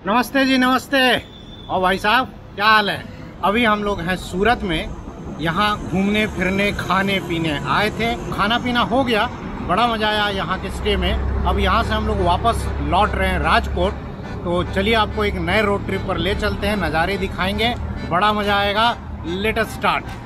नमस्ते जी, नमस्ते। और भाई साहब क्या हाल है? अभी हम लोग हैं सूरत में। यहाँ घूमने फिरने खाने पीने आए थे। खाना पीना हो गया, बड़ा मजा आया यहाँ के स्टे में। अब यहाँ से हम लोग वापस लौट रहे हैं राजकोट। तो चलिए आपको एक नए रोड ट्रिप पर ले चलते हैं, नज़ारे दिखाएंगे, बड़ा मजा आएगा। Let us start.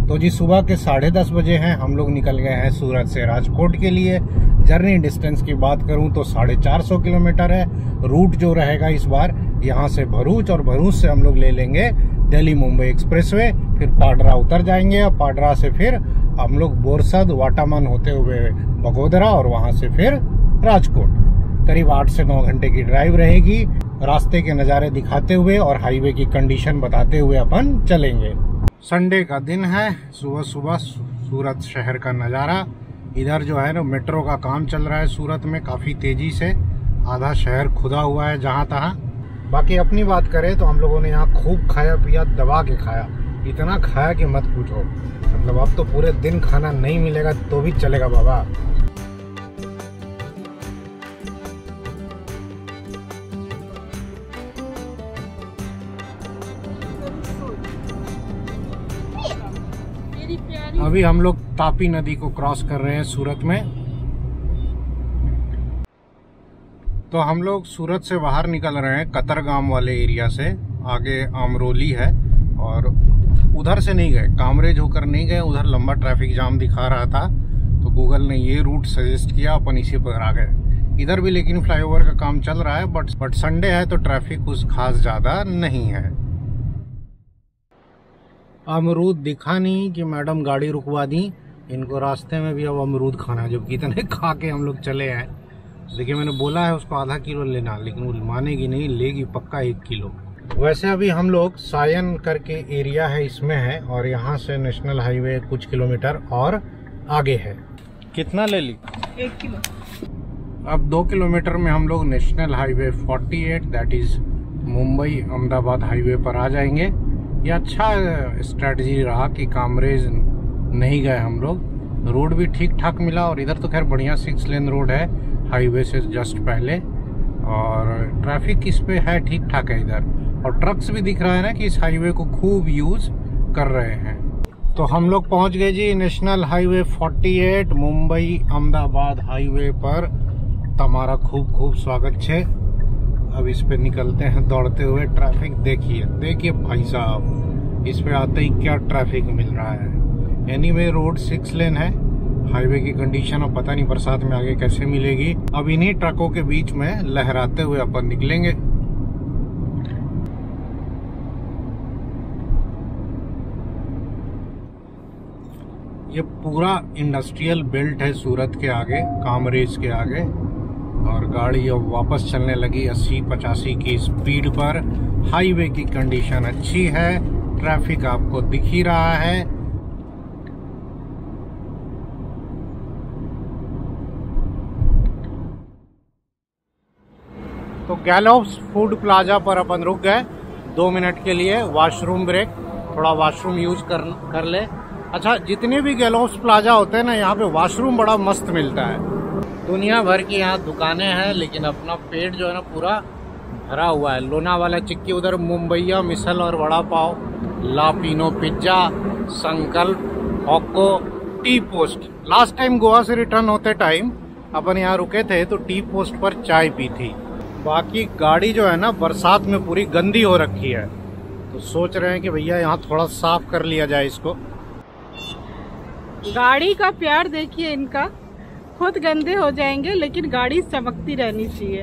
तो जी सुबह के 10:30 बजे हैं, हम लोग निकल गए हैं सूरत से राजकोट के लिए। जर्नी डिस्टेंस की बात करूं तो 450 किलोमीटर है। रूट जो रहेगा इस बार यहां से भरूच, और भरूच से हम लोग ले लेंगे दिल्ली मुंबई एक्सप्रेसवे, फिर पाडरा उतर जाएंगे, और पाडरा से फिर हम लोग बोरसद वाटामन होते हुए बगोदरा, और वहां से फिर राजकोट। करीब 8 से 9 घंटे की ड्राइव रहेगी। रास्ते के नज़ारे दिखाते हुए और हाईवे की कंडीशन बताते हुए अपन चलेंगे। संडे का दिन है, सुबह सुबह सूरत शहर का नज़ारा। इधर जो है ना मेट्रो का काम चल रहा है सूरत में काफ़ी तेज़ी से। आधा शहर खुदा हुआ है जहाँ तहाँ। बाकी अपनी बात करें तो हम लोगों ने यहाँ खूब खाया पिया, दबा के खाया। इतना खाया कि मत पूछो। मतलब अब तो पूरे दिन खाना नहीं मिलेगा तो भी चलेगा बाबा। अभी हम लोग तापी नदी को क्रॉस कर रहे हैं सूरत में। तो हम लोग सूरत से बाहर निकल रहे हैं कतरगाम वाले एरिया से। आगे अमरोली है, और उधर से नहीं गए, कामरेज होकर नहीं गए। उधर लंबा ट्रैफिक जाम दिखा रहा था, तो गूगल ने ये रूट सजेस्ट किया, अपन इसी पर आ गए। इधर भी लेकिन फ्लाईओवर का काम चल रहा है, बट संडे है तो ट्रैफिक कुछ खास ज़्यादा नहीं है। अमरूद दिखा नहीं कि मैडम गाड़ी रुकवा दी। इनको रास्ते में भी अब अमरूद खाना है, जबकि इतने खा के हम लोग चले हैं। देखिए मैंने बोला है उसको आधा किलो लेना, लेकिन वो मानेगी नहीं, लेगी पक्का 1 किलो। वैसे अभी हम लोग सायन करके एरिया है इसमें है, और यहाँ से नेशनल हाईवे कुछ किलोमीटर और आगे है। कितना ले ली? 1 किलो। अब 2 किलोमीटर में हम लोग national highway 48 that is Mumbai Ahmedabad highway पर आ जाएंगे। ये अच्छा स्ट्रेटजी रहा कि कामरेज नहीं गए हम लोग। रोड भी ठीक ठाक मिला, और इधर तो खैर बढ़िया 6 लेन रोड है हाईवे से जस्ट पहले, और ट्रैफिक इस पे है ठीक ठाक है इधर। और ट्रक्स भी दिख रहा है ना कि इस हाईवे को खूब यूज कर रहे हैं। तो हम लोग पहुंच गए जी national highway 48 Mumbai Ahmedabad highway पर। तुम्हारा खूब खूब स्वागत है। अब इस पे निकलते हैं दौड़ते हुए। ट्रैफिक देखिए भाई साहब, इस पे आते ही क्या ट्रैफिक मिल रहा है। एनीवे रोड 6 लेन है। हाईवे की कंडीशन अब पता नहीं बरसात में आगे कैसे मिलेगी। अब इन्हीं ट्रकों के बीच में लहराते हुए अपन निकलेंगे। ये पूरा इंडस्ट्रियल बेल्ट है सूरत के आगे, कामरेज के आगे, और गाड़ी अब वापस चलने लगी 80-85 की स्पीड पर। हाईवे की कंडीशन अच्छी है, ट्रैफिक आपको दिख ही रहा है। तो गैलोप्स फूड प्लाजा पर अपन रुक गए 2 मिनट के लिए, वॉशरूम ब्रेक, थोड़ा वॉशरूम यूज कर ले। अच्छा, जितने भी गैलोप्स प्लाजा होते हैं ना, यहाँ पे वॉशरूम बड़ा मस्त मिलता है। दुनिया भर की यहाँ दुकानें हैं, लेकिन अपना पेट जो है ना पूरा भरा हुआ है। लोनावाला चिक्की, उधर मुंबईया मिसल और vada pav, La Pino'z pizza, Sankalp, Hocco, tea post. Last time Goa से रिटर्न होते टाइम अपन यहाँ रुके थे तो टी पोस्ट पर चाय पी थी। बाकी गाड़ी जो है ना बरसात में पूरी गंदी हो रखी है, तो सोच रहे हैं कि भैया यहाँ थोड़ा साफ कर लिया जाए इसको। गाड़ी का प्यार देखिए इनका। खुद गंदे हो जाएंगे लेकिन गाड़ी चमकती रहनी चाहिए।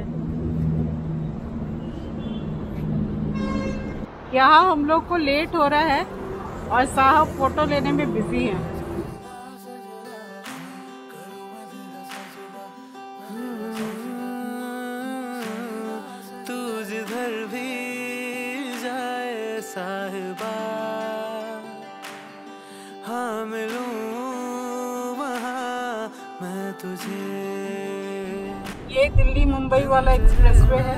यहाँ हम लोग को लेट हो रहा है और साहब फोटो लेने में बिजी हैं। साहिबा, हाँ मिलूं वहाँ मैं तुझे। ये दिल्ली मुंबई वाला एक्सप्रेसवे है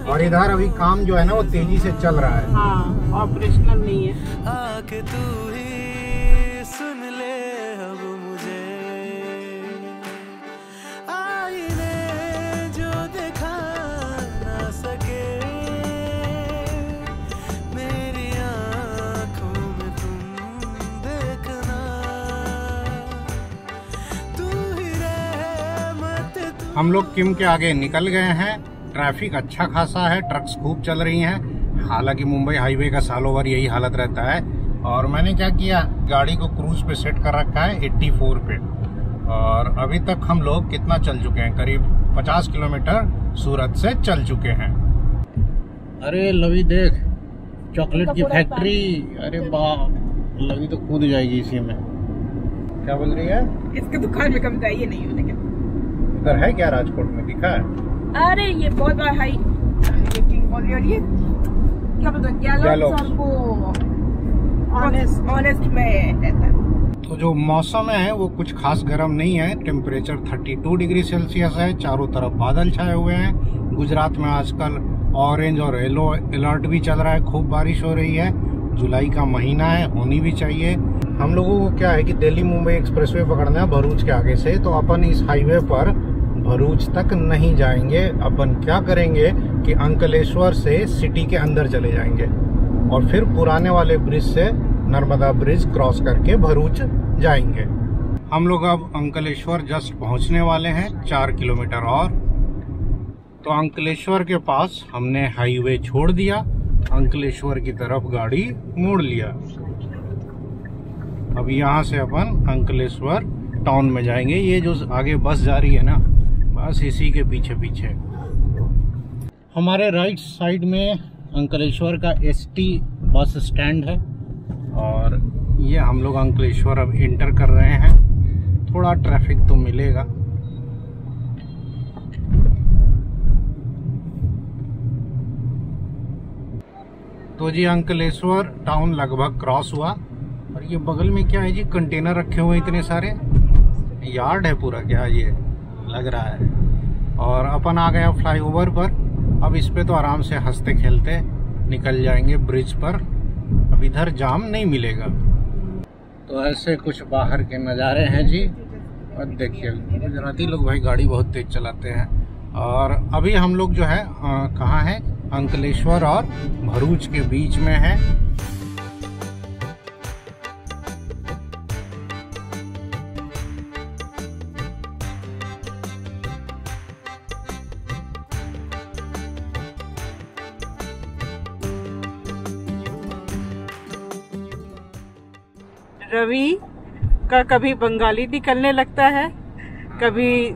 और इधर अभी काम जो है ना वो तेजी से चल रहा है। हाँ, ऑपरेशनल नहीं है। आके तू ही सुन ले अब मुझे, आईने जो दिखा ना सके मेरी आँखों में तुम देखना, तू ही रहमत। हम लोग किम के आगे निकल गए हैं। ट्रैफिक अच्छा खासा है, ट्रक्स खूब चल रही हैं। हालांकि मुंबई हाईवे का सालों भर यही हालत रहता है। और मैंने क्या किया, गाड़ी को क्रूज पे सेट कर रखा है 84 पे। और अभी तक हम लोग कितना चल चुके हैं, करीब 50 किलोमीटर सूरत से चल चुके हैं। अरे लवी देख, चॉकलेट की फैक्ट्री। अरे वाह, लवी तो कूद जाएगी इसी में। क्या बोल रही है? इसके दुकान में कभी जाइए नहीं हो। लेकिन इधर है क्या, राजकोट में दिखा है? अरे ये बहुत बड़ा हाई, ये किंग बोल रही है। ये क्या बोलते हैं, गैलोप्स और वो ऑनेस्ट में रहता है। तो जो मौसम है वो कुछ खास गर्म नहीं है। टेम्परेचर 32 डिग्री सेल्सियस है। चारों तरफ बादल छाए हुए हैं। गुजरात में आजकल ऑरेंज और येलो अलर्ट भी चल रहा है। खूब बारिश हो रही है। जुलाई का महीना है, होनी भी चाहिए। हम लोगों को क्या है कि दिल्ली मुंबई एक्सप्रेसवे पकड़ना है भरूच के आगे से। तो अपन इस हाईवे पर भरूच तक नहीं जाएंगे। अपन क्या करेंगे कि अंकलेश्वर से सिटी के अंदर चले जाएंगे और फिर पुराने वाले ब्रिज से नर्मदा ब्रिज क्रॉस करके भरूच जाएंगे। हम लोग अब अंकलेश्वर जस्ट पहुंचने वाले हैं, 4 किलोमीटर और। तो अंकलेश्वर के पास हमने हाईवे छोड़ दिया, अंकलेश्वर की तरफ गाड़ी मोड़ लिया। अब यहाँ से अपन अंकलेश्वर टाउन में जाएंगे। ये जो आगे बस जा रही है ना, बस इसी के पीछे पीछे। हमारे राइट साइड में अंकलेश्वर का ST बस स्टैंड है और ये हम लोग अंकलेश्वर अब इंटर कर रहे हैं। थोड़ा ट्रैफिक तो मिलेगा। तो जी अंकलेश्वर टाउन लगभग क्रॉस हुआ। और ये बगल में क्या है जी, कंटेनर रखे हुए इतने सारे, यार्ड है पूरा क्या ये लग रहा है। और अपन आ गया फ्लाईओवर पर। अब इस पे तो आराम से हंसते खेलते निकल जाएंगे ब्रिज पर। अब इधर जाम नहीं मिलेगा। तो ऐसे कुछ बाहर के नज़ारे हैं जी। और देखिए गुजराती लोग भाई गाड़ी बहुत तेज चलाते हैं। और अभी हम लोग जो है कहाँ है, अंकलेश्वर और भरूच के बीच में है। रवि का कभी बंगाली निकलने लगता है, कभी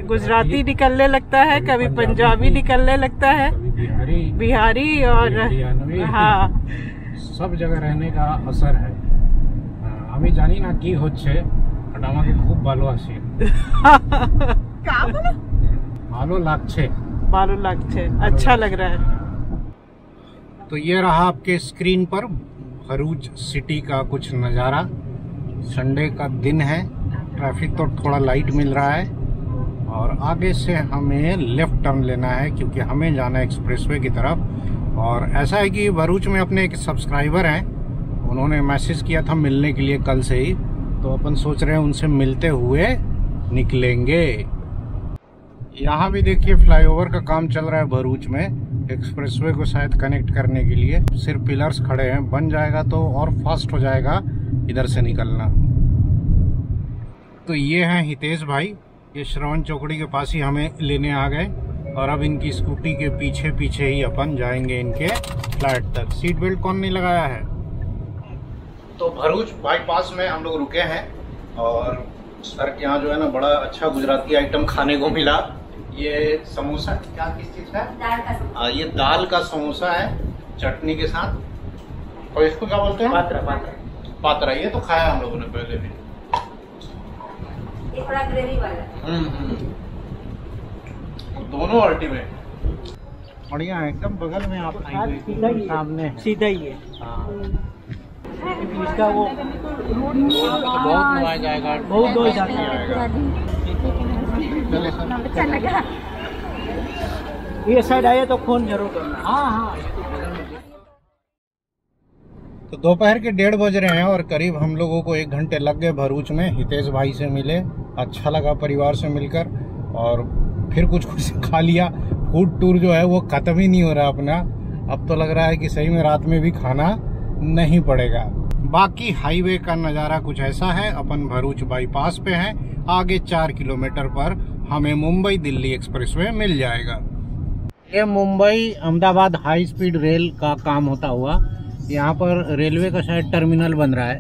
गुजराती निकलने लगता है, कभी पंजाबी निकलने लगता है, बिहारी और हाँ, सब जगह रहने का असर है। हमें जानी ना की होच्छे আমাকে खूब ভালো আছে। क्या बोला? भालो लागछे, अच्छा लग रहा है। तो ये रहा आपके स्क्रीन पर भरूच सिटी का कुछ नज़ारा। संडे का दिन है, ट्रैफिक तो थोड़ा लाइट मिल रहा है। और आगे से हमें लेफ्ट टर्न लेना है क्योंकि हमें जाना है एक्सप्रेसवे की तरफ। और ऐसा है कि भरूच में अपने एक सब्सक्राइबर हैं, उन्होंने मैसेज किया था मिलने के लिए कल से ही। तो अपन सोच रहे हैं उनसे मिलते हुए निकलेंगे। यहाँ भी देखिए फ्लाईओवर का काम चल रहा है भरूच में, एक्सप्रेसवे को शायद कनेक्ट करने के लिए। सिर्फ पिलर्स खड़े हैं, बन जाएगा तो और फास्ट हो जाएगा इधर से निकलना। तो ये हैं हितेश भाई, ये श्रवण चौकड़ी के पास ही हमें लेने आ गए। और अब इनकी स्कूटी के पीछे पीछे ही अपन जाएंगे इनके फ्लैट तक। सीट बेल्ट कौन नहीं लगाया है। तो भरूच बाईपास में हम लोग रुके हैं और सर के यहाँ जो है ना बड़ा अच्छा गुजराती आइटम खाने को मिला। ये समोसा, क्या किस चीज का है? ये दाल का समोसा है चटनी के साथ। और इसको क्या बोलते हैं? पात्रा। ये तो खाया हम लोगों ने पहले भी। ये थोड़ा ग्रेवी वाला। दोनों अल्टीमेट। बढ़िया है, एकदम बगल में आप सीधा ही सामने सीधा ही है। हाँ। इसका वो तो बहुत नवाया जाएगा, बहुत दो जाएगा। चले सर। अच्छा लगा। ये साइड आए तो फोन जरूर करना। हाँ हाँ। तो दोपहर के 1:30 बज रहे हैं और करीब हम लोगों को 1 घंटे लग गए भरूच में। हितेश भाई से मिले, अच्छा लगा परिवार से मिलकर, और फिर कुछ खा लिया। फूड टूर जो है वो खत्म ही नहीं हो रहा अपना। अब तो लग रहा है कि सही में रात में भी खाना नहीं पड़ेगा। बाकी हाईवे का नज़ारा कुछ ऐसा है। अपन भरूच बाईपास पे हैं, आगे 4 किलोमीटर पर हमें मुंबई दिल्ली एक्सप्रेसवे मिल जाएगा। ये Mumbai Ahmedabad high speed rail का काम होता हुआ, यहाँ पर रेलवे का शायद टर्मिनल बन रहा है।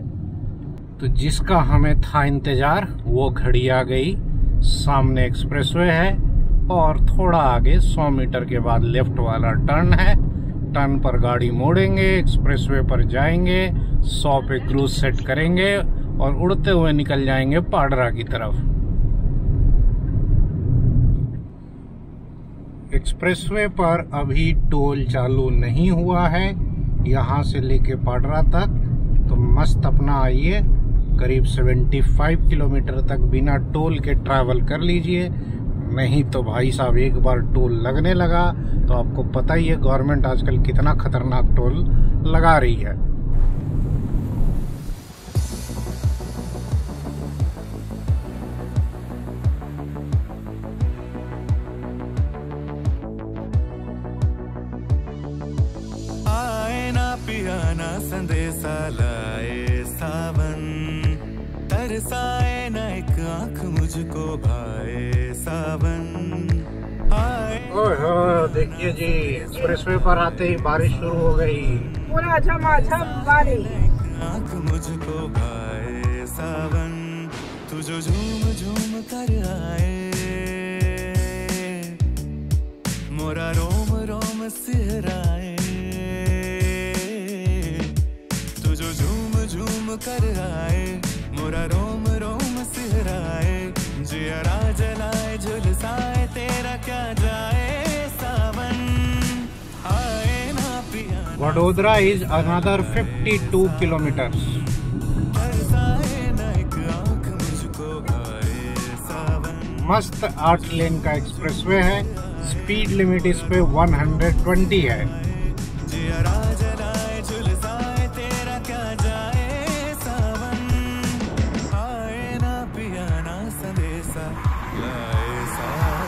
तो जिसका हमें था इंतजार वो घड़ी आ गई। सामने एक्सप्रेसवे है और थोड़ा आगे 100 मीटर के बाद लेफ्ट वाला टर्न है। टर्न पर गाड़ी मोड़ेंगे, एक्सप्रेसवे पर जाएंगे, 100 पे क्रूज सेट करेंगे और उड़ते हुए निकल जाएंगे पाडरा की तरफ। एक्सप्रेसवे पर अभी टोल चालू नहीं हुआ है यहाँ से लेके पाडरा तक। तो मस्त अपना आइए, करीब 75 किलोमीटर तक बिना टोल के ट्रैवल कर लीजिए। नहीं तो भाई साहब एक बार टोल लगने लगा तो आपको पता ही है गवर्नमेंट आजकल कितना खतरनाक टोल लगा रही है। आए ना पियाना संदेशा लाए सावन, तरसाए ना एक आंख मुझको भाए सावन। ओह देखिए जी, एक्सप्रेसवे पर आते ही बारिश शुरू हो गई। पूरा झमाझम बारिश। आंख मुझको भाए सावन, तू जो झूम झूम कर आए, मोरा रोम रोम सिहराए। तू जो झूम झूम कर आए, मोरा रोम रोम सिहराए। जियरा जलाए झुलसाए, तेरा क्या जाए सावन। आए ना पिया वडोदरा इज अनदर 52 किलोमीटर्स। तरसाए ना एक आंख मुझको भाए सावन। मस्त 8 लेन का एक्सप्रेसवे है। स्पीड लिमिट इस पे 120 है। जियरा जलाए झुलसाए, तेरा क्या जाए सावन। आए ना पिया ना संदेशा लाए सावन।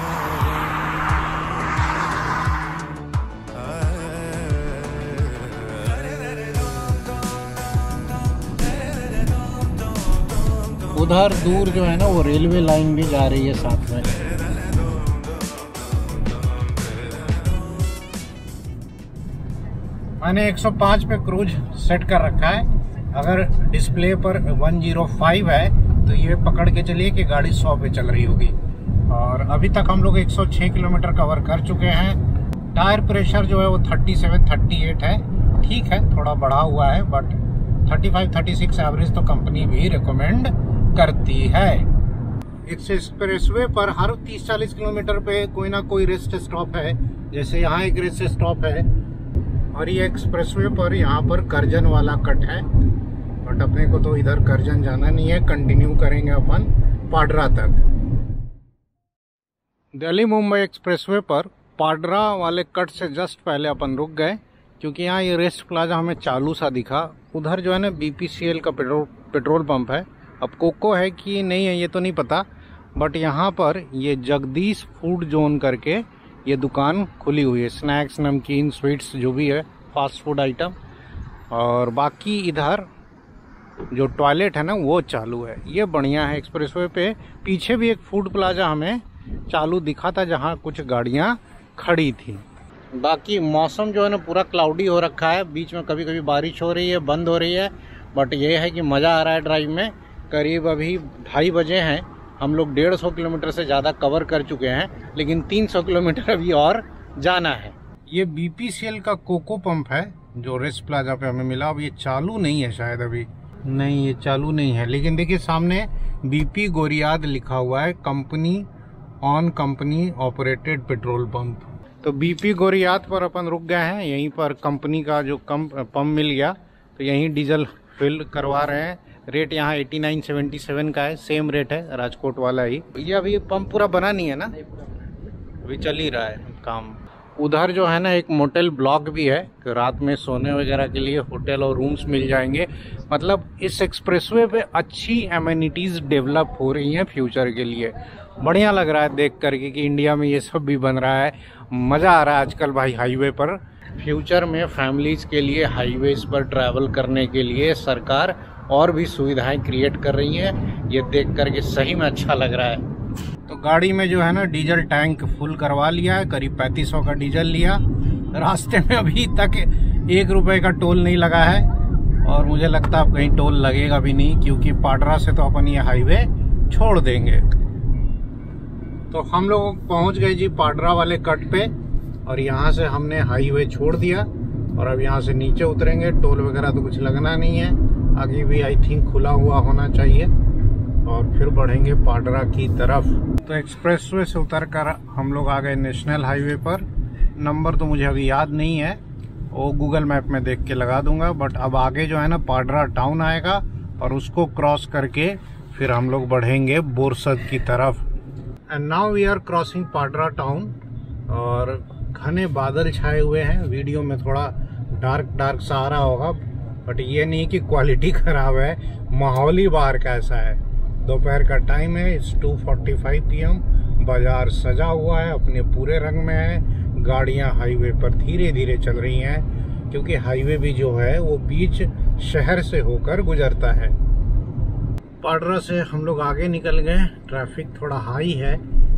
उधर दूर जो है ना वो रेलवे लाइन भी जा रही है साथ में। मैंने 105 पे क्रूज सेट कर रखा है। अगर डिस्प्ले पर 105 है तो ये पकड़ के चलिए कि गाड़ी 100 पे चल रही होगी। और अभी तक हम लोग 106 किलोमीटर कवर कर चुके हैं। टायर प्रेशर जो है वो 37-38 है, ठीक है, थोड़ा बढ़ा हुआ है, बट 35-36 एवरेज तो कंपनी भी रिकमेंड करती है। इस एक्सप्रेसवे पर हर 30-40 किलोमीटर पे कोई ना कोई रेस्ट स्टॉप है। जैसे यहाँ एक रेस्ट स्टॉप है, और ये एक्सप्रेसवे पर यहाँ पर करजन वाला कट है, बट अपने को तो इधर करजन जाना नहीं है। कंटिन्यू करेंगे अपन पाडरा तक। दिल्ली मुंबई एक्सप्रेसवे पर पाडरा वाले कट से जस्ट पहले अपन रुक गए, क्योंकि यहाँ ये रेस्ट प्लाजा हमें चालू सा दिखा। उधर जो है ना BPCL का पेट्रोल पंप है। अब कोको है कि नहीं है ये तो नहीं पता, बट यहाँ पर ये जगदीश फूड जोन करके ये दुकान खुली हुई है। स्नैक्स, नमकीन, स्वीट्स जो भी है, फास्ट फूड आइटम। और बाकी इधर जो टॉयलेट है ना वो चालू है। ये बढ़िया है। एक्सप्रेसवे पे पीछे भी एक फूड प्लाजा हमें चालू दिखा था जहाँ कुछ गाड़ियाँ खड़ी थी। बाकी मौसम जो है ना पूरा क्लाउडी हो रखा है। बीच में कभी कभी बारिश हो रही है, बंद हो रही है, बट ये है कि मज़ा आ रहा है ड्राइव में। करीब अभी 2:30 बजे हैं। हम लोग 150 किलोमीटर से ज़्यादा कवर कर चुके हैं, लेकिन 300 किलोमीटर अभी और जाना है। ये BPCL का कोको पंप है जो रेस्ट प्लाजा पे हमें मिला। अब ये चालू नहीं है शायद अभी, नहीं ये चालू नहीं है, लेकिन देखिए सामने BP गोरियाद लिखा हुआ है। Company operated petrol pump. तो बीपी गोरियात पर अपन रुक गए हैं। यहीं पर कंपनी का जो पंप मिल गया, तो यहीं डीजल फिल करवा रहे हैं। रेट यहाँ 89.77 का है, सेम रेट है राजकोट वाला ही। ये अभी पंप पूरा बना नहीं है ना, अभी चल ही रहा है काम। उधर जो है ना एक मोटेल ब्लॉक भी है, कि रात में सोने वगैरह के लिए होटल और रूम्स मिल जाएंगे। मतलब इस एक्सप्रेसवे पे अच्छी एमेनिटीज़ डेवलप हो रही हैं फ्यूचर के लिए। बढ़िया लग रहा है देख करके कि इंडिया में ये सब भी बन रहा है। मज़ा आ रहा है आजकल भाई हाईवे पर। फ्यूचर में फैमिलीज़ के लिए हाईवेज पर ट्रैवल करने के लिए सरकार और भी सुविधाएं क्रिएट कर रही हैं। ये देख करके सही में अच्छा लग रहा है। तो गाड़ी में जो है ना डीजल टैंक फुल करवा लिया है, करीब 3500 का डीजल लिया। रास्ते में अभी तक 1 रुपये का टोल नहीं लगा है, और मुझे लगता है अब कहीं टोल लगेगा भी नहीं, क्योंकि पाडरा से तो अपन ये हाईवे छोड़ देंगे। तो हम लोग पहुंच गए जी पाडरा वाले कट पे, और यहाँ से हमने हाईवे छोड़ दिया और अब यहाँ से नीचे उतरेंगे। टोल वगैरह तो कुछ लगना नहीं है, आगे भी आई थिंक खुला हुआ होना चाहिए, और फिर बढ़ेंगे पाडरा की तरफ। तो एक्सप्रेसवे से उतरकर हम लोग आ गए नेशनल हाईवे पर। नंबर तो मुझे अभी याद नहीं है, वो गूगल मैप में देख के लगा दूंगा। बट अब आगे जो है ना पाडरा टाउन आएगा, और उसको क्रॉस करके फिर हम लोग बढ़ेंगे बोरसद की तरफ। And now we are crossing Padra town, और घने बादल छाए हुए हैं। वीडियो में थोड़ा डार्क सा आ रहा होगा, बट ये नहीं कि क्वालिटी खराब है, माहौल ही बाहर का ऐसा है। दोपहर का टाइम है, इट्स 2:45 PM। बाजार सजा हुआ है, अपने पूरे रंग में है। गाड़ियां हाईवे पर धीरे धीरे चल रही हैं, क्योंकि हाईवे भी जो है वो बीच शहर से होकर गुजरता है। पाडरा से हम लोग आगे निकल गए। ट्रैफिक थोड़ा हाई है,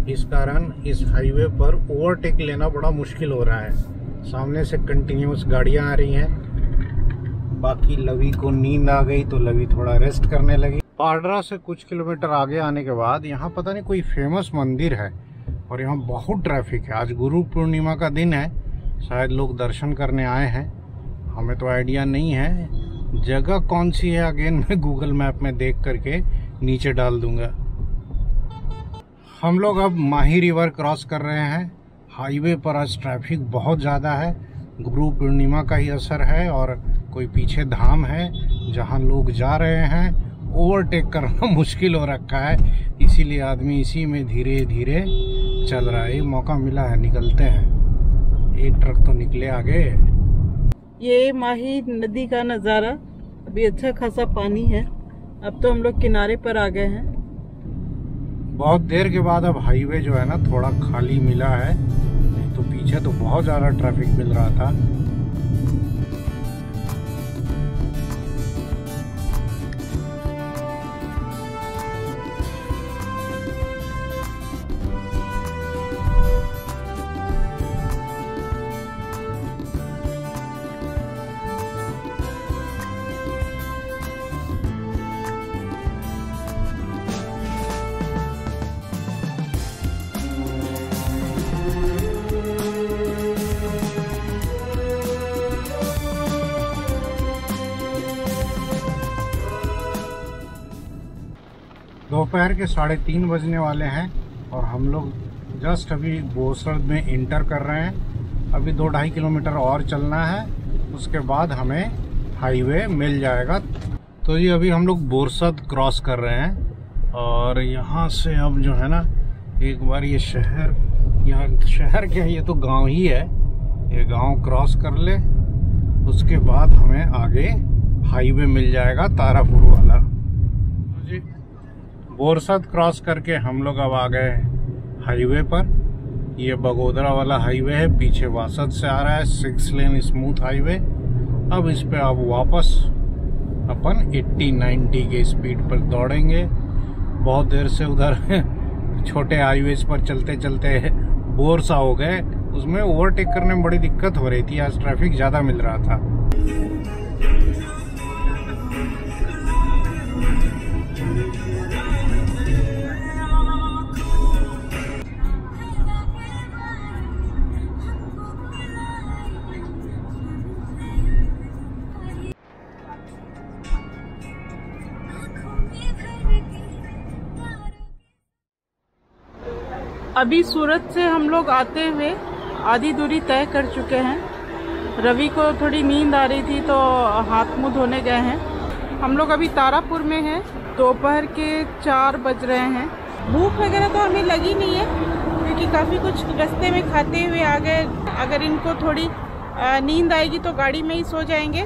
इस कारण इस हाईवे पर ओवरटेक लेना बड़ा मुश्किल हो रहा है। सामने से कंटिन्यूस गाड़ियां आ रही हैं। बाकी लवी को नींद आ गई तो लवी थोड़ा रेस्ट करने लगी। पाडरा से कुछ किलोमीटर आगे आने के बाद यहाँ पता नहीं कोई फेमस मंदिर है, और यहाँ बहुत ट्रैफिक है। आज गुरु पूर्णिमा का दिन है, शायद लोग दर्शन करने आए हैं। हमें तो आइडिया नहीं है जगह कौन सी है, अगेन मैं गूगल मैप में देख करके नीचे डाल दूंगा। हम लोग अब माही रिवर क्रॉस कर रहे हैं। हाईवे पर आज ट्रैफिक बहुत ज़्यादा है, गुरु पूर्णिमा का ही असर है, और कोई पीछे धाम है जहाँ लोग जा रहे हैं। ओवरटेक करना मुश्किल हो रखा है, इसीलिए आदमी इसी में धीरे धीरे चल रहा है। मौका मिला है, निकलते हैं। एक ट्रक तो निकले आगे। ये माही नदी का नज़ारा, अभी अच्छा खासा पानी है। अब तो हम लोग किनारे पर आ गए हैं। बहुत देर के बाद अब हाईवे जो है ना थोड़ा खाली मिला है, नहीं तो पीछे तो बहुत ज़्यादा ट्रैफिक मिल रहा था। दोपहर के 3:30 बजने वाले हैं, और हम लोग जस्ट अभी बोरसद में इंटर कर रहे हैं। अभी 2-2.5 किलोमीटर और चलना है, उसके बाद हमें हाईवे मिल जाएगा। तो ये अभी हम लोग बोरसद क्रॉस कर रहे हैं, और यहाँ से अब जो है ना एक बार ये शहर, यहाँ शहर क्या है, ये तो गांव ही है। ये गांव क्रॉस कर ले, उसके बाद हमें आगे हाईवे मिल जाएगा तारापुर वाला। जी बोरसद क्रॉस करके हम लोग अब आ गए हाईवे पर। ये बगोदरा वाला हाईवे है, पीछे वासद से आ रहा है 6 लेन स्मूथ हाईवे। अब इस पे अब वापस अपन 80-90 के स्पीड पर दौड़ेंगे। बहुत देर से उधर छोटे हाईवेज पर चलते चलते बोर सा हो गए, उसमें ओवरटेक करने में बड़ी दिक्कत हो रही थी। आज ट्रैफिक ज़्यादा मिल रहा था। अभी सूरत से हम लोग आते हुए आधी दूरी तय कर चुके हैं। रवि को थोड़ी नींद आ रही थी तो हाथ मुंह धोने गए हैं। हम लोग अभी तारापुर में हैं। दोपहर के 4 बज रहे हैं। भूख वगैरह तो हमें लगी नहीं है क्योंकि काफ़ी कुछ रास्ते में खाते हुए आ गए। अगर इनको थोड़ी नींद आएगी तो गाड़ी में ही सो जाएंगे।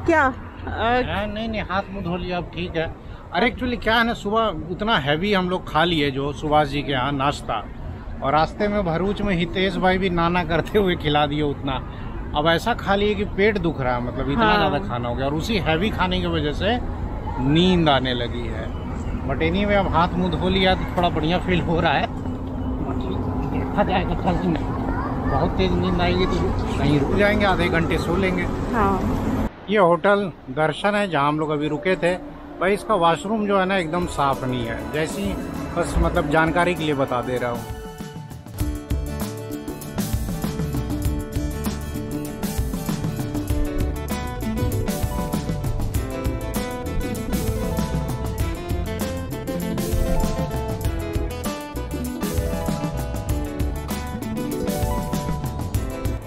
क्या नहीं हाथ मुंह धो लिया अब ठीक है। अरे एक्चुअली क्या है ना, सुबह उतना हैवी हम लोग खा लिए जो सुभाष जी के यहाँ नाश्ता, और रास्ते में भरूच में हितेश भाई भी नाना करते हुए खिला दिए उतना। अब ऐसा खा लिए कि पेट दुख रहा है, मतलब इतना ज़्यादा खाना हो गया, और उसी हैवी खाने की वजह से नींद आने लगी है। बट एनीवे अब हाथ मुंह धो लिया तो थोड़ा बढ़िया फील हो रहा है। देखा जाएगा कल दिन बहुत तेज नींद आएगी तो कहीं रुक जाएंगे, आधे घंटे सो लेंगे। हाँ। ये होटल दर्शन है जहाँ हम लोग अभी रुके थे। भाई इसका वॉशरूम जो है ना एकदम साफ नहीं है, जैसी बस मतलब जानकारी के लिए बता दे रहा हूँ।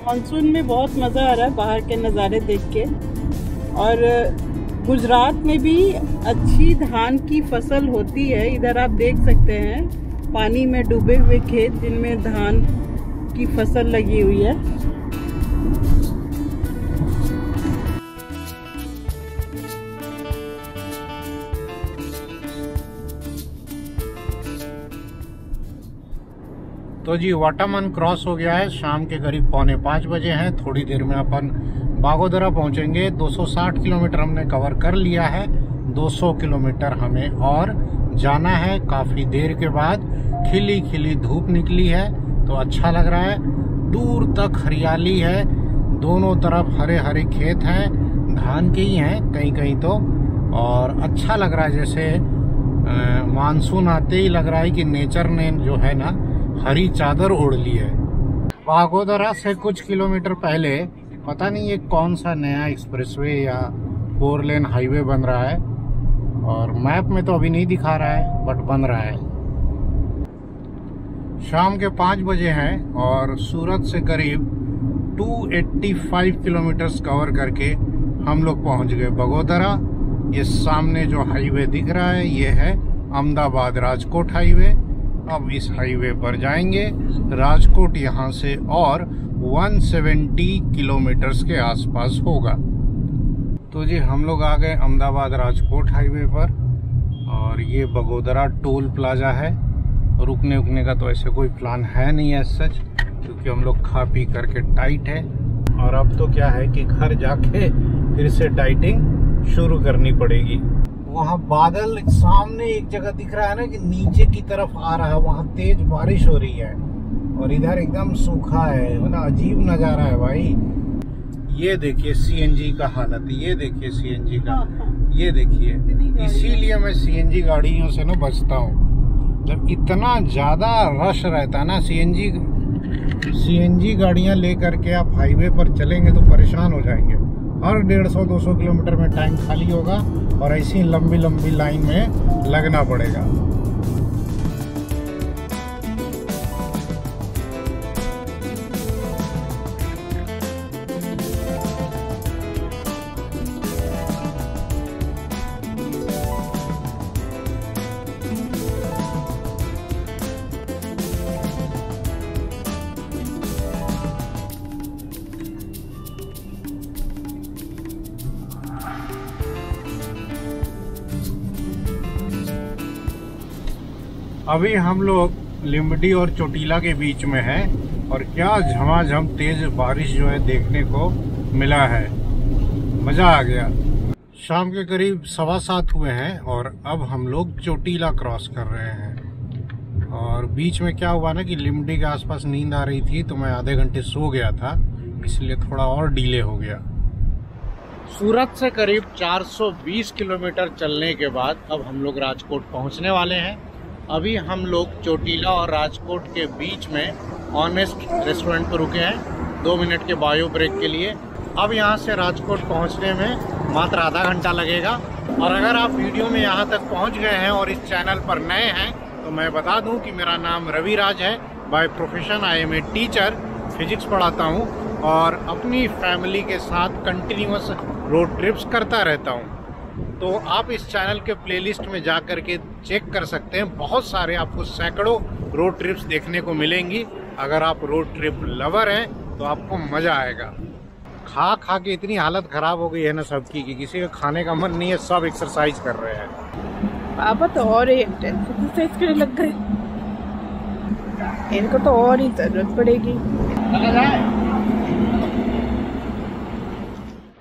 मानसून में बहुत मज़ा आ रहा है बाहर के नज़ारे देख के। और गुजरात में भी अच्छी धान की फसल होती है। इधर आप देख सकते हैं पानी में डूबे हुए खेत जिनमें धान की फसल लगी हुई है। तो जी वाटामन क्रॉस हो गया है। शाम के करीब 4:45 बजे हैं। थोड़ी देर में अपन बागोदरा पहुंचेंगे। 260 किलोमीटर हमने कवर कर लिया है। 200 किलोमीटर हमें और जाना है। काफ़ी देर के बाद खिली खिली धूप निकली है तो अच्छा लग रहा है। दूर तक हरियाली है, दोनों तरफ हरे हरे खेत हैं, धान के ही हैं कहीं कहीं तो, और अच्छा लग रहा है। जैसे मानसून आते ही लग रहा है कि नेचर ने जो है ना हरी चादर ओढ़ ली है। बागोदरा से कुछ किलोमीटर पहले पता नहीं ये कौन सा नया एक्सप्रेसवे या 4 लेन हाईवे बन रहा है, और मैप में तो अभी नहीं दिखा रहा है बट बन रहा है। शाम के 5 बजे हैं और सूरत से करीब 285 किलोमीटर कवर करके हम लोग पहुंच गए बगोदरा। ये सामने जो हाईवे दिख रहा है ये है अहमदाबाद राजकोट हाईवे। अब इस हाईवे पर जाएंगे। राजकोट यहाँ से और 170 किलोमीटर्स के आसपास होगा। तो जी हम लोग आ गए अहमदाबाद राजकोट हाईवे पर, और ये बगोदरा टोल प्लाजा है। रुकने उकने का तो ऐसे कोई प्लान है नहीं है सच, क्योंकि हम लोग खा पी करके टाइट है। और अब तो क्या है कि घर जाके फिर से डाइटिंग शुरू करनी पड़ेगी। वहाँ बादल सामने एक जगह दिख रहा है ना कि नीचे की तरफ आ रहा है, वहाँ तेज बारिश हो रही है, और इधर एकदम सूखा है। मतलब अजीब नज़ारा है भाई। ये देखिए सीएनजी का हालत, ये देखिए सीएनजी का, ये देखिए। इसीलिए मैं सीएनजी गाड़ियों से ना बचता हूँ। जब इतना ज़्यादा रश रहता है ना, सीएनजी गाड़ियाँ लेकर के आप हाईवे पर चलेंगे तो परेशान हो जाएंगे। हर 150-200 किलोमीटर में टाइम खाली होगा और ऐसी लंबी लंबी लाइन में लगना पड़ेगा। अभी हम लोग लिम्बडी और चोटीला के बीच में हैं, और क्या झमाझम तेज बारिश जो है देखने को मिला है। मज़ा आ गया। शाम के करीब 7:15 हुए हैं और अब हम लोग चोटीला क्रॉस कर रहे हैं। और बीच में क्या हुआ ना कि लिम्बडी के आसपास नींद आ रही थी तो मैं आधे घंटे सो गया था, इसलिए थोड़ा और डिले हो गया। सूरत से करीब 420 किलोमीटर चलने के बाद अब हम लोग राजकोट पहुंचने वाले हैं। अभी हम लोग चोटीला और राजकोट के बीच में ऑनेस्ट रेस्टोरेंट पर रुके हैं 2 मिनट के बायो ब्रेक के लिए। अब यहाँ से राजकोट पहुँचने में मात्र आधा घंटा लगेगा। और अगर आप वीडियो में यहाँ तक पहुँच गए हैं और इस चैनल पर नए हैं तो मैं बता दूँ कि मेरा नाम रवि राज है। By profession I am a teacher physics पढ़ाता हूँ और अपनी फैमिली के साथ कंटिन्यूअस रोड ट्रिप्स करता रहता हूँ। तो आप इस चैनल के प्लेलिस्ट में जा कर के चेक कर सकते हैं, बहुत सारे आपको सैकड़ों रोड ट्रिप्स देखने को मिलेंगी। अगर आप रोड ट्रिप लवर हैं तो आपको मज़ा आएगा। खा खा के इतनी हालत ख़राब हो गई है ना सबकी कि किसी का खाने का मन नहीं है, सब एक्सरसाइज कर रहे हैं। पापा तो और ही एक्सरसाइज करने लग गए, इनको तो और ही जरूरत पड़ेगी।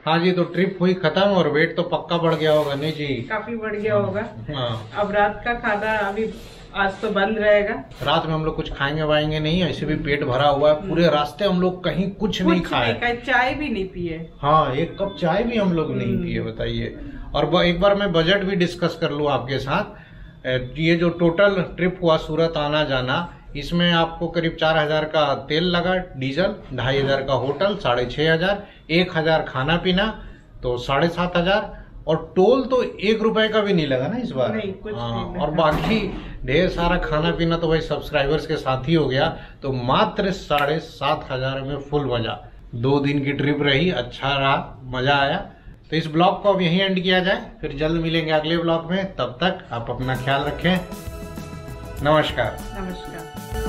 हाँ जी, तो ट्रिप हुई खत्म और वेट तो पक्का बढ़ गया होगा। नहीं जी, काफी बढ़ गया होगा। हाँ, अब रात का खाना अभी आज तो बंद रहेगा। रात में हम लोग कुछ खाएंगे वाएंगे नहीं, ऐसे भी पेट भरा हुआ है। पूरे रास्ते हम लोग कहीं कुछ नहीं खाए, चाय भी नहीं पिए। हाँ, एक कप चाय भी हम लोग नहीं पिए, बताइए। और एक बार मैं बजट भी डिस्कस कर लूँ आपके साथ। ये जो टोटल ट्रिप हुआ सूरत आना जाना, इसमें आपको करीब 4000 का तेल लगा, डीजल, 2500 का होटल, 6500, 1000 खाना पीना, तो 7500, और टोल तो 1 रुपए का भी नहीं लगा ना इस बार। नहीं, कुछ नहीं। और बाकी ढेर सारा खाना पीना तो भाई सब्सक्राइबर्स के साथ ही हो गया। तो मात्र 7500 में फुल मजा। 2 दिन की ट्रिप रही, अच्छा रहा, मजा आया। तो इस ब्लॉग को अब यहीं एंड किया जाए, फिर जल्द मिलेंगे अगले ब्लॉग में। तब तक आप अपना ख्याल रखें। नमस्कार। नमस्कार।